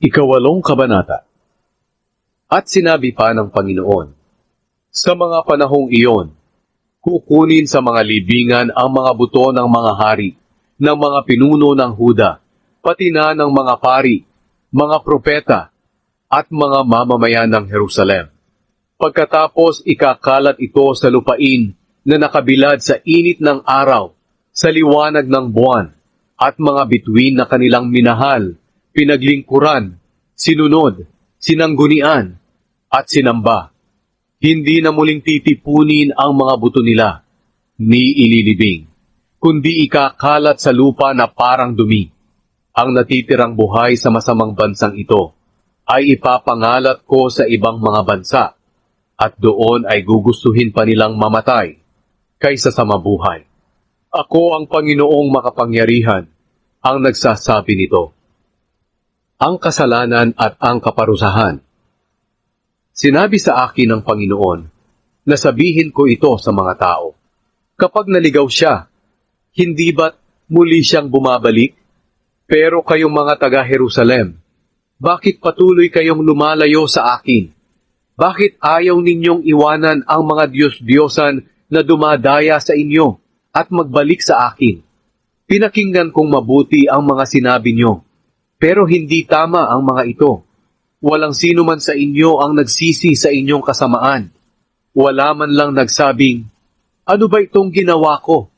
Ikawalong kabanata. At sinabi pa ng Panginoon, sa mga panahong iyon, kukunin sa mga libingan ang mga buto ng mga hari, ng mga pinuno ng Huda, pati na ng mga pari, mga propeta, at mga mamamayan ng Jerusalem. Pagkatapos ikakalat ito sa lupain na nakabilad sa init ng araw, sa liwanag ng buwan, at mga bituin na kanilang minahal, pinaglingkuran, sinunod, sinanggunian, at sinamba. Hindi na muling titipunin ang mga buto nila, ni ililibing, kundi ikakalat sa lupa na parang dumi. Ang natitirang buhay sa masamang bansang ito ay ipapangalat ko sa ibang mga bansa, at doon ay gugustuhin pa nilang mamatay kaysa sa mabuhay. Ako ang Panginoong makapangyarihan ang nagsasabi nito. Ang kasalanan at ang kaparusahan. Sinabi sa akin ng Panginoon na sabihin ko ito sa mga tao. Kapag naligaw siya, hindi ba't muli siyang bumabalik? Pero kayong mga taga-Jerusalem, bakit patuloy kayong lumalayo sa akin? Bakit ayaw ninyong iwanan ang mga Diyos-Diyosan na dumadaya sa inyo at magbalik sa akin? Pinakinggan kong mabuti ang mga sinabi nyo, pero hindi tama ang mga ito. Walang sino man sa inyo ang nagsisi sa inyong kasamaan. Wala man lang nagsabing, ano ba itong ginawa ko?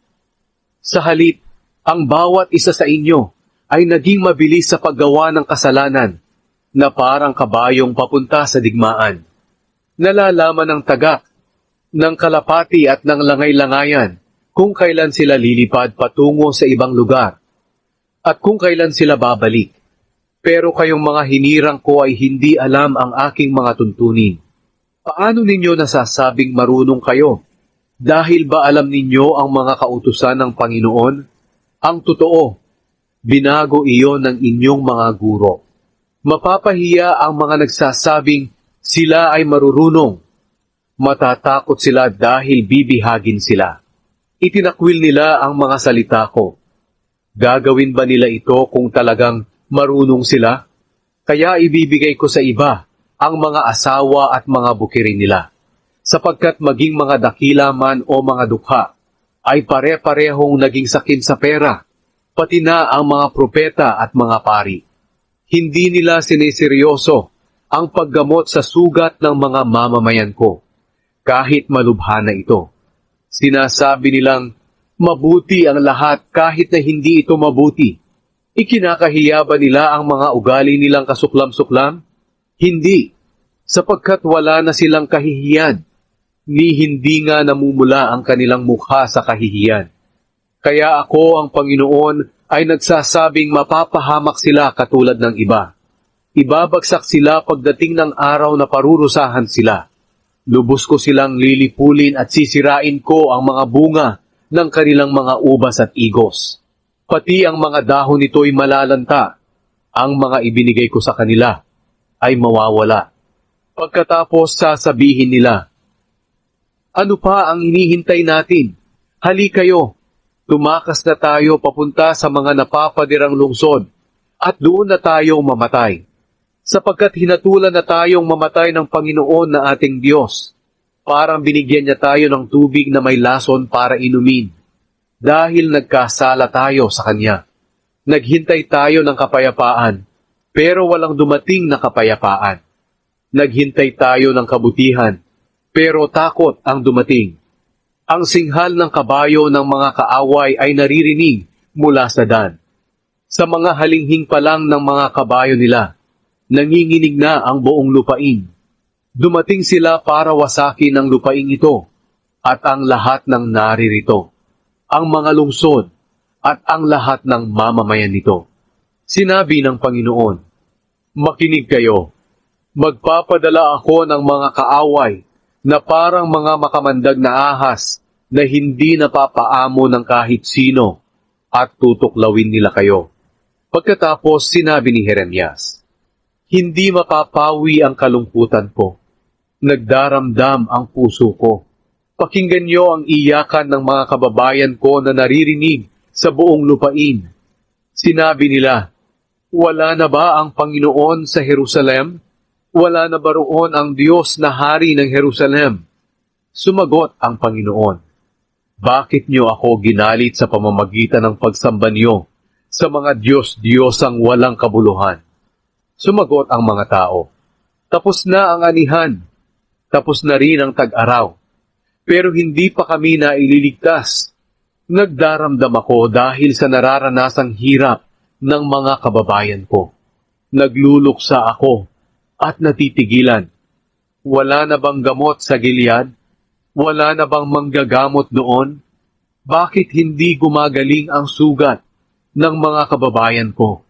Sa halip, ang bawat isa sa inyo ay naging mabilis sa paggawa ng kasalanan na parang kabayong papunta sa digmaan. Nalalaman ng tagak, ng kalapati at ng langay-langayan kung kailan sila lilipad patungo sa ibang lugar at kung kailan sila babalik. Pero kayong mga hinirang ko ay hindi alam ang aking mga tuntunin. Paano ninyo nasasabing marunong kayo? Dahil ba alam ninyo ang mga kautusan ng Panginoon? Ang totoo, binago iyon ng inyong mga guro. Mapapahiya ang mga nagsasabing sila ay marurunong. Matatakot sila dahil bibihagin sila. Itinakwil nila ang mga salita ko. Gagawin ba nila ito kung talagang marunong sila? Kaya ibibigay ko sa iba ang mga asawa at mga bukirin nila, sapagkat maging mga dakila man o mga dukha, ay pare-parehong naging sakim sa pera, pati na ang mga propeta at mga pari. Hindi nila sineseryoso ang paggamot sa sugat ng mga mamamayan ko, kahit malubha na ito. Sinasabi nilang, mabuti ang lahat kahit na hindi ito mabuti. Ikinakahiya ba nila ang mga ugali nilang kasuklam-suklam? Hindi, sapagkat wala na silang kahihiyan, ni hindi nga namumula ang kanilang mukha sa kahihiyan. Kaya ako, ang Panginoon, ay nagsasabing mapapahamak sila katulad ng iba. Ibabagsak sila pagdating ng araw na parurusahan sila. Lubos ko silang lilipulin at sisirain ko ang mga bunga ng kanilang mga ubas at igos. Pati ang mga dahon nito'y malalanta. Ang mga ibinigay ko sa kanila ay mawawala. Pagkatapos sasabihin nila, ano pa ang hinihintay natin? Hali kayo, tumakas na tayo papunta sa mga napapadirang lungsod at doon na tayo mamatay. Sapagkat hinatulan na tayong mamatay ng Panginoon na ating Diyos. Parang binigyan niya tayo ng tubig na may lason para inumin. Dahil nagkasala tayo sa Kanya. Naghintay tayo ng kapayapaan, pero walang dumating na kapayapaan. Naghintay tayo ng kabutihan, pero takot ang dumating. Ang singhal ng kabayo ng mga kaaway ay naririnig mula sa Dan. Sa mga halinghing pa lang ng mga kabayo nila, nanginginig na ang buong lupain. Dumating sila para wasakin ang lupain ito, at ang lahat ng naririto, ang mga lungsod, at ang lahat ng mamamayan nito. Sinabi ng Panginoon, makinig kayo, magpapadala ako ng mga kaaway na parang mga makamandag na ahas na hindi napapaamo ng kahit sino at tutuklawin nila kayo. Pagkatapos sinabi ni Jeremias, hindi mapapawi ang kalungkutan ko. Nagdaramdam ang puso ko. Pakinggan niyo ang iyakan ng mga kababayan ko na naririnig sa buong lupain. Sinabi nila, Wala na ba ang Panginoon sa Jerusalem? Wala na ba roon ang Diyos na hari ng Jerusalem? Sumagot ang Panginoon, bakit niyo ako ginalit sa pamamagitan ng pagsamba niyo sa mga Diyos-Diyosang walang kabuluhan? Sumagot ang mga tao, tapos na ang anihan, tapos na rin ang tag-araw, pero hindi pa kami naililigtas. Nagdaramdam ako dahil sa nararanasang hirap ng mga kababayan ko. Nagluluksa ako at natitigilan. Wala na bang gamot sa Gilead? Wala na bang manggagamot doon? Bakit hindi gumagaling ang sugat ng mga kababayan ko?